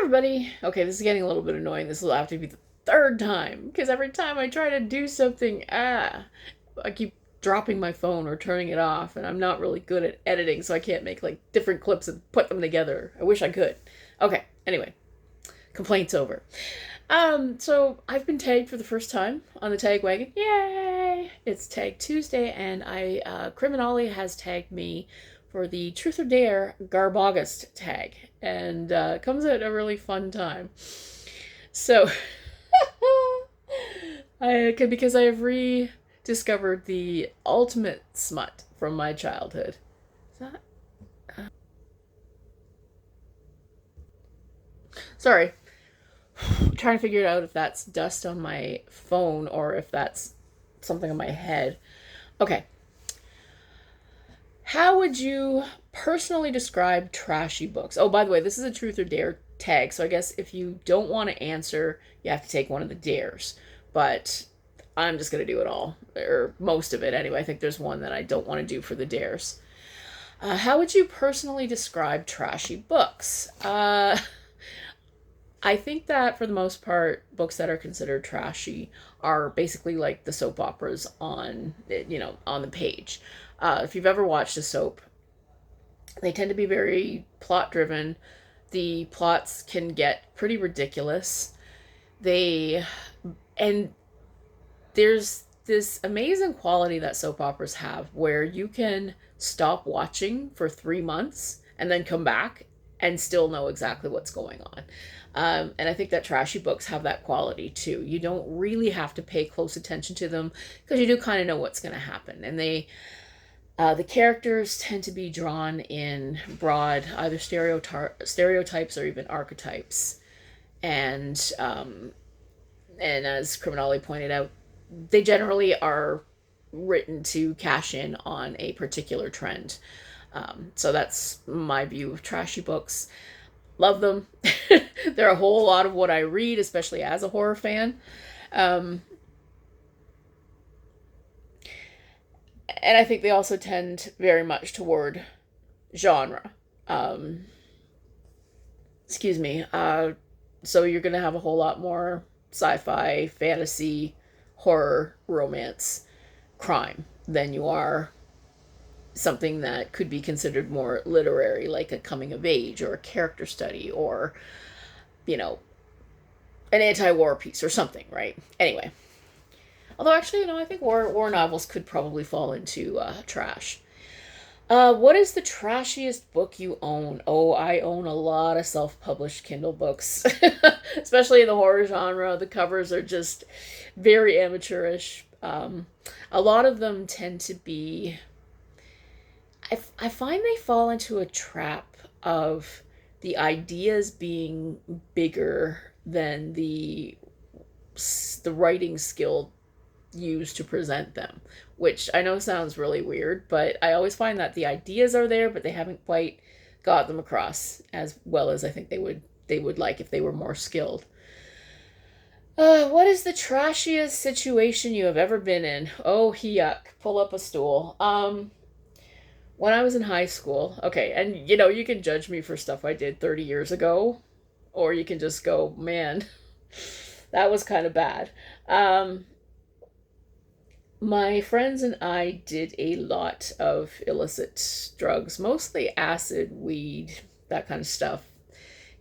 everybody. Okay, this is getting a little bit annoying. This will have to be the third time because every time I try to do something, I keep dropping my phone or turning it off, and I'm not really good at editing, so I can't make like different clips and put them together. I wish I could. Okay, anyway, complaints over. So I've been tagged for the first time on the tag wagon. Yay! It's Tag Tuesday, and Criminali has tagged me for the Truth or Dare Garb August tag, and it comes at a really fun time. So, because I have rediscovered the ultimate smut from my childhood. Is that? Sorry, I'm trying to figure it out if that's dust on my phone or if that's something on my head. Okay. How would you personally describe trashy books? Oh, by the way, this is a truth or dare tag, so I guess if you don't want to answer, you have to take one of the dares. But I'm just going to do it all, or most of it anyway. I think there's one that I don't want to do for the dares. How would you personally describe trashy books? I think that for the most part, books that are considered trashy are basically like the soap operas on the page. If you've ever watched a soap, they tend to be very plot driven. The plots can get pretty ridiculous. They and there's this amazing quality that soap operas have where you can stop watching for 3 months and then come back and still know exactly what's going on. And I think that trashy books have that quality too. You don't really have to pay close attention to them because you do kind of know what's going to happen. And the characters tend to be drawn in broad, either stereotypes or even archetypes. And as Criminali pointed out, they generally are written to cash in on a particular trend. So that's my view of trashy books. Love them. They're a whole lot of what I read, especially as a horror fan. Um, and I think they also tend very much toward genre. Um, excuse me. So you're going to have a whole lot more sci-fi, fantasy, horror, romance, crime than you are something that could be considered more literary, like a coming of age or a character study or, you know, an anti-war piece or something, right? Anyway, although actually, I think war novels could probably fall into trash. What is the trashiest book you own? Oh, I own a lot of self-published Kindle books, especially in the horror genre. The covers are just very amateurish. A lot of them tend to be. I find they fall into a trap of the ideas being bigger than the writing skill used to present them, which I know sounds really weird, but I always find that the ideas are there, but they haven't quite got them across as well as I think they would like if they were more skilled. What is the trashiest situation you have ever been in? Oh, yuck. Pull up a stool. When I was in high school, okay, and you can judge me for stuff I did 30 years ago, or you can just go, man, that was kind of bad. Um, my friends and I did a lot of illicit drugs, mostly acid, weed, that kind of stuff.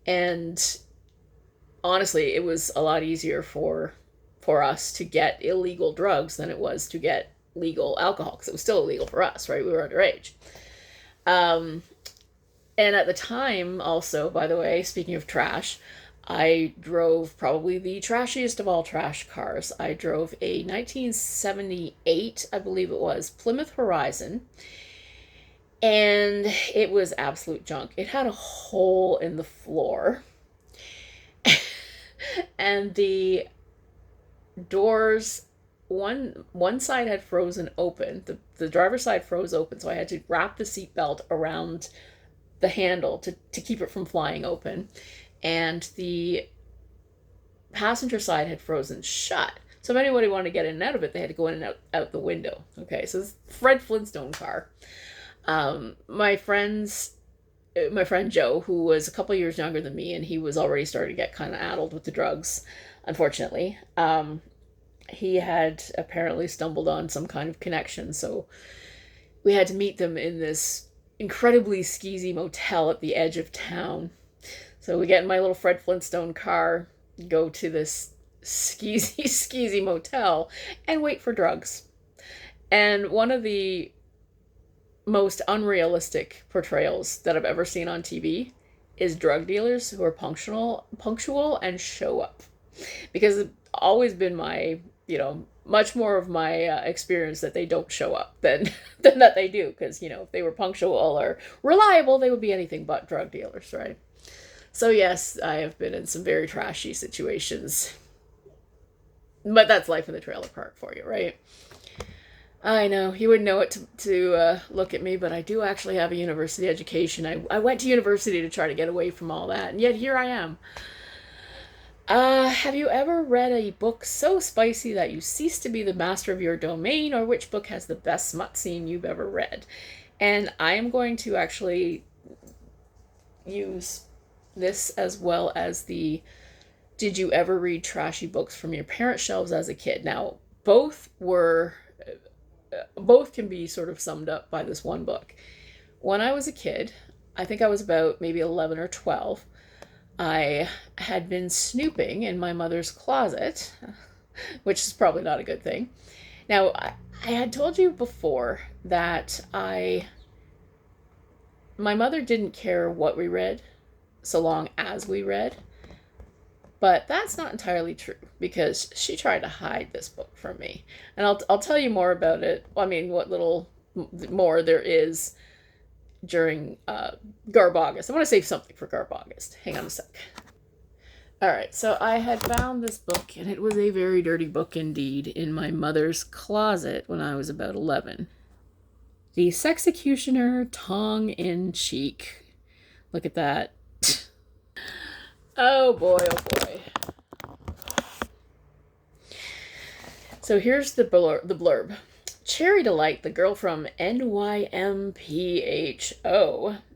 And honestly, it was a lot easier for us to get illegal drugs than it was to get legal alcohol because it was still illegal for us, right? We were underage. Um, and at the time, also, by the way, speaking of trash, I drove probably the trashiest of all trash cars. I drove a 1978, I believe it was, Plymouth Horizon, and it was absolute junk. It had a hole in the floor, and the doors one side had frozen open. The driver's side froze open, so I had to wrap the seatbelt around the handle to keep it from flying open. And the passenger side had frozen shut. So if anybody wanted to get in and out of it, they had to go in and out the window. Okay, so this Fred Flintstone car. My friends my friend Joe, who was a couple years younger than me, and he was already starting to get kind of addled with the drugs, unfortunately. He had apparently stumbled on some kind of connection, so we had to meet them in this incredibly skeezy motel at the edge of town. So we get in my little Fred Flintstone car, go to this skeezy, skeezy motel, and wait for drugs. And one of the most unrealistic portrayals that I've ever seen on TV is drug dealers who are punctual and show up. Because it's always been my, much more of my experience that they don't show up than than that they do. Because, if they were punctual or reliable, they would be anything but drug dealers, right? So yes, I have been in some very trashy situations. But that's life in the trailer park for you, right? I know, you wouldn't know it to look at me, but I do actually have a university education. I went to university to try to get away from all that, and yet here I am. Have you ever read a book so spicy that you cease to be the master of your domain, or which book has the best smut scene you've ever read? And I am going to actually use this as well as the did you ever read trashy books from your parents' shelves as a kid? Now, both can be sort of summed up by this one book. When I was a kid, I think I was about maybe 11 or 12, I had been snooping in my mother's closet, which is probably not a good thing. Now, I had told you before that my mother didn't care what we read so long as we read. But that's not entirely true, because she tried to hide this book from me. And I'll tell you more about it. I mean, what little more there is during Garb August. I want to save something for Garb August. Hang on a sec. All right, so I had found this book, and it was a very dirty book indeed, in my mother's closet when I was about 11. The Sexecutioner Tongue-in-Cheek. Look at that. Oh boy, oh boy. So here's the blurb. Cherry Delight, the girl from NYMPHO,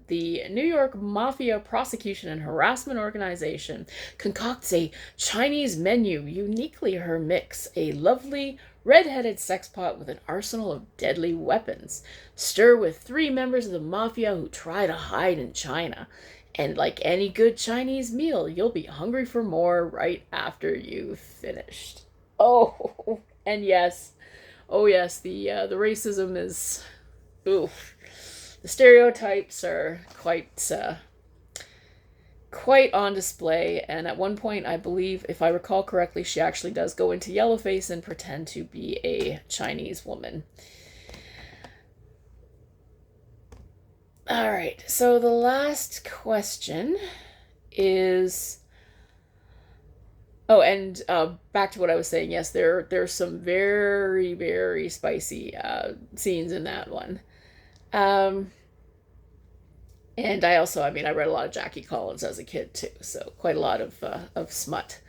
the New York Mafia Prosecution and Harassment Organization, concocts a Chinese menu uniquely her mix, a lovely red-headed sexpot with an arsenal of deadly weapons. Stir with 3 members of the mafia who try to hide in China. And like any good Chinese meal, you'll be hungry for more right after you've finished. Oh, and yes. Oh, yes, the racism is... Oof. The stereotypes are quite on display, and at one point, I believe, if I recall correctly, she actually does go into yellowface and pretend to be a Chinese woman. All right, so the last question is... Oh, and back to what I was saying, yes, there's some very, very spicy scenes in that one. And I read a lot of Jackie Collins as a kid too, so quite a lot of smut.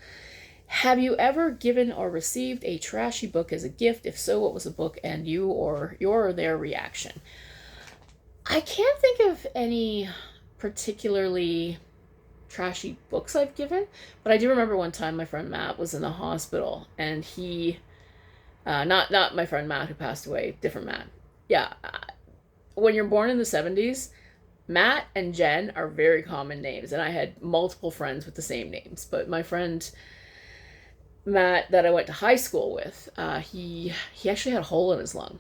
Have you ever given or received a trashy book as a gift? If so, what was the book and you or your or their reaction? I can't think of any particularly trashy books I've given, but I do remember one time my friend Matt was in the hospital, and he, not my friend Matt who passed away, different Matt. Yeah, when you're born in the 70s, Matt and Jen are very common names, and I had multiple friends with the same names, but my friend Matt that I went to high school with, he actually had a hole in his lung,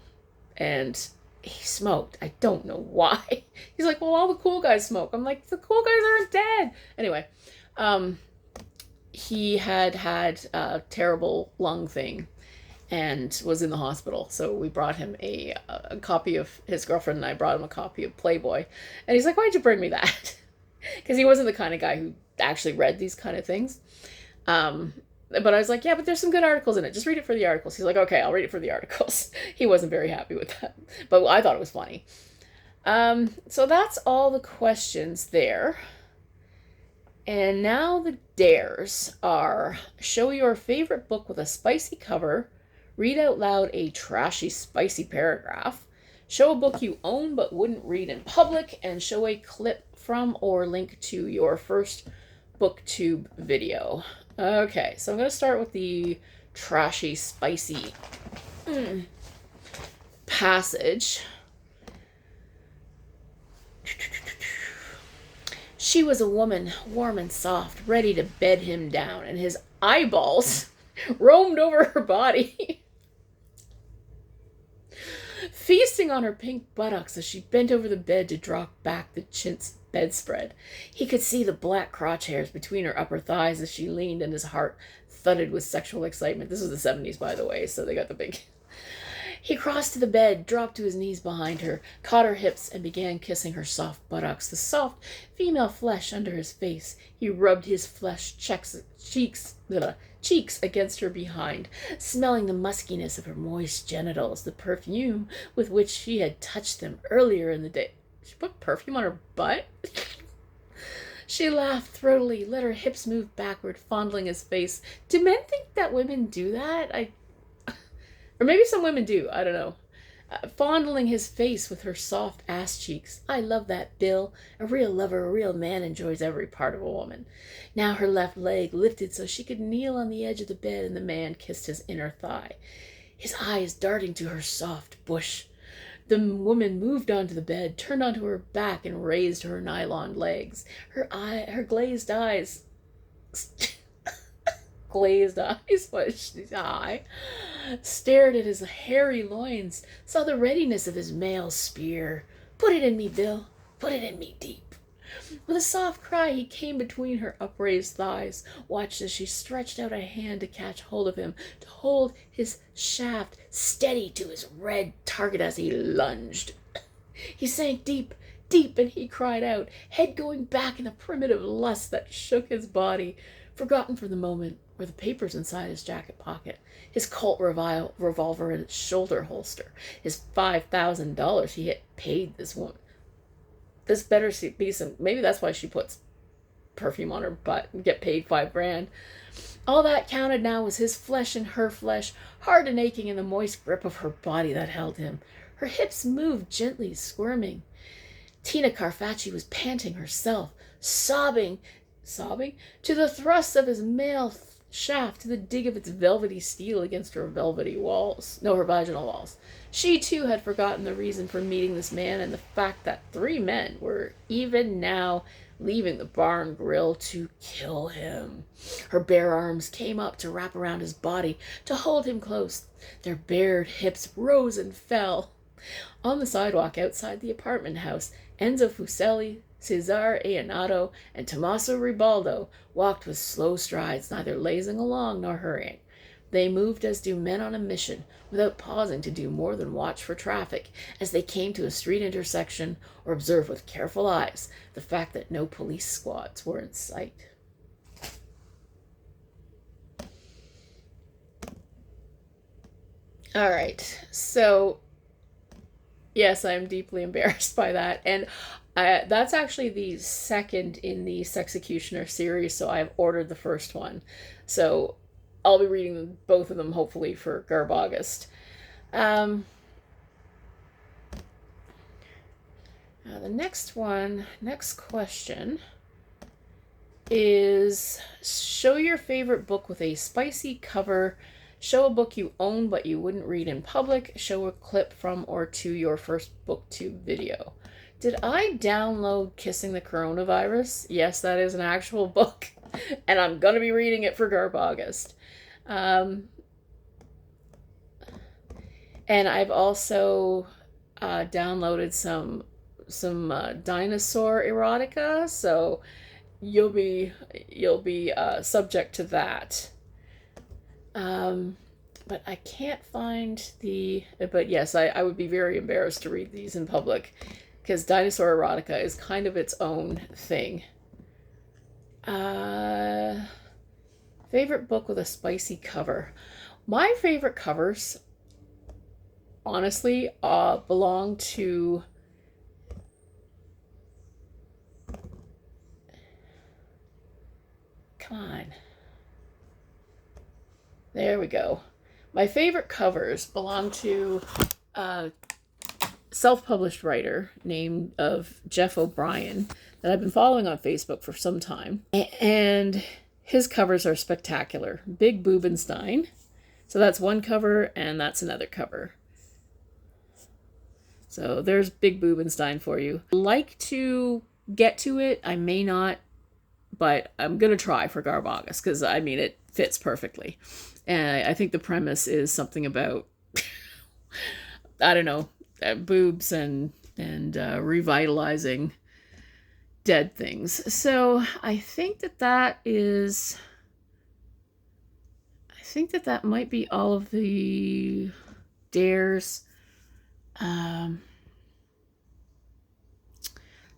and he smoked. I don't know why. He's like, well, all the cool guys smoke. I'm like, the cool guys aren't dead. Anyway, he had a terrible lung thing and was in the hospital. So we brought him a copy of, his girlfriend and I brought him a copy of Playboy. And he's like, why'd you bring me that? Because he wasn't the kind of guy who actually read these kind of things. But I was like, yeah, but there's some good articles in it. Just read it for the articles. He's like, okay, I'll read it for the articles. He wasn't very happy with that. But I thought it was funny. So that's all the questions there. And now the dares are: show your favorite book with a spicy cover, read out loud a trashy, spicy paragraph, show a book you own but wouldn't read in public, and show a clip from or link to your first booktube video. Okay, so I'm going to start with the trashy, spicy passage. She was a woman, warm and soft, ready to bed him down, and his eyeballs roamed over her body, feasting on her pink buttocks as she bent over the bed to draw back the chintz bedspread. He could see the black crotch hairs between her upper thighs as she leaned, and his heart thudded with sexual excitement. This was the 70s, by the way, so they got the big... He crossed to the bed, dropped to his knees behind her, caught her hips, and began kissing her soft buttocks, the soft female flesh under his face. He rubbed his cheeks against her behind, smelling the muskiness of her moist genitals, the perfume with which she had touched them earlier in the day. She put perfume on her butt? She laughed throatily, let her hips move backward, fondling his face. Do men think that women do that? Or maybe some women do, I don't know. Fondling his face with her soft ass cheeks. I love that, Bill. A real lover, a real man enjoys every part of a woman. Now her left leg lifted so she could kneel on the edge of the bed, and the man kissed his inner thigh, his eyes darting to her soft bush. The woman moved onto the bed, turned onto her back, and raised her nylon legs. Her glazed eyes... glazed eyes, stared at his hairy loins, saw the readiness of his male spear. Put it in me, Bill. Put it in me deep. With a soft cry, he came between her upraised thighs, watched as she stretched out a hand to catch hold of him, to hold his shaft steady to his red target as he lunged. He sank deep, deep, and he cried out, head going back in a primitive lust that shook his body. Forgotten for the moment were the papers inside his jacket pocket, his Colt revolver in its shoulder holster, his $5,000 he had paid this woman. This better be some... Maybe that's why she puts perfume on her butt and get paid $5,000. All that counted now was his flesh and her flesh, hard and aching in the moist grip of her body that held him. Her hips moved gently, squirming. Tina Carfacci was panting herself, sobbing to the thrust of his male shaft, to the dig of its velvety steel against her vaginal walls. She too had forgotten the reason for meeting this man, and the fact that 3 men were even now leaving the barn grill to kill him. Her bare arms came up to wrap around his body, to hold him close. Their bared hips rose and fell. On the sidewalk outside the apartment house, Enzo Fuselli, Cesare Ionato, and Tommaso Ribaldo walked with slow strides, neither lazing along nor hurrying. They moved as do men on a mission, without pausing to do more than watch for traffic as they came to a street intersection or observe with careful eyes the fact that no police squads were in sight. All right, so yes, I'm deeply embarrassed by that, and that's actually the second in the Sexecutioner series, so I've ordered the first one. So I'll be reading both of them, hopefully, for Garb August. The next question is, show your favorite book with a spicy cover. Show a book you own but you wouldn't read in public. Show a clip from or to your first booktube video. Did I download Kissing the Coronavirus? Yes, that is an actual book, and I'm going to be reading it for Garb August. And I've also downloaded some dinosaur erotica, so you'll be subject to that. But I can't find but yes, I would be very embarrassed to read these in public, because dinosaur erotica is kind of its own thing. Favorite book with a spicy cover. My favorite covers, honestly, belong to... Come on. There we go. My favorite covers belong to a self-published writer named Jeff O'Brien. that I've been following on Facebook for some time. And his covers are spectacular. Big Bubenstein. So that's one cover, and that's another cover. So there's Big Bubenstein for you. I'd like to get to it. I may not, but I'm going to try for Garb August because, I mean, it fits perfectly. And I think the premise is something about, I don't know, boobs and revitalizing dead things. So I think that might be all of the dares. So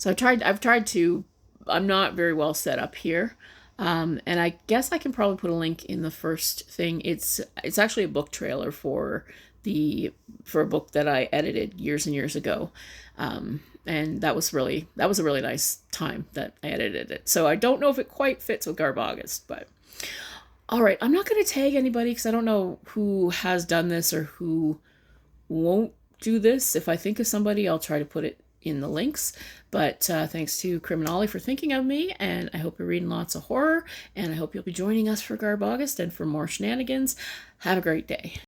I've tried to, I'm not very well set up here. And I guess I can probably put a link in the first thing. It's actually a book trailer for a book that I edited years and years ago. And that was a really nice time that I edited it. So I don't know if it quite fits with Garb August, but all right. I'm not going to tag anybody because I don't know who has done this or who won't do this. If I think of somebody, I'll try to put it in the links. But thanks to Criminale for thinking of me, and I hope you're reading lots of horror, and I hope you'll be joining us for Garb August and for more shenanigans. Have a great day.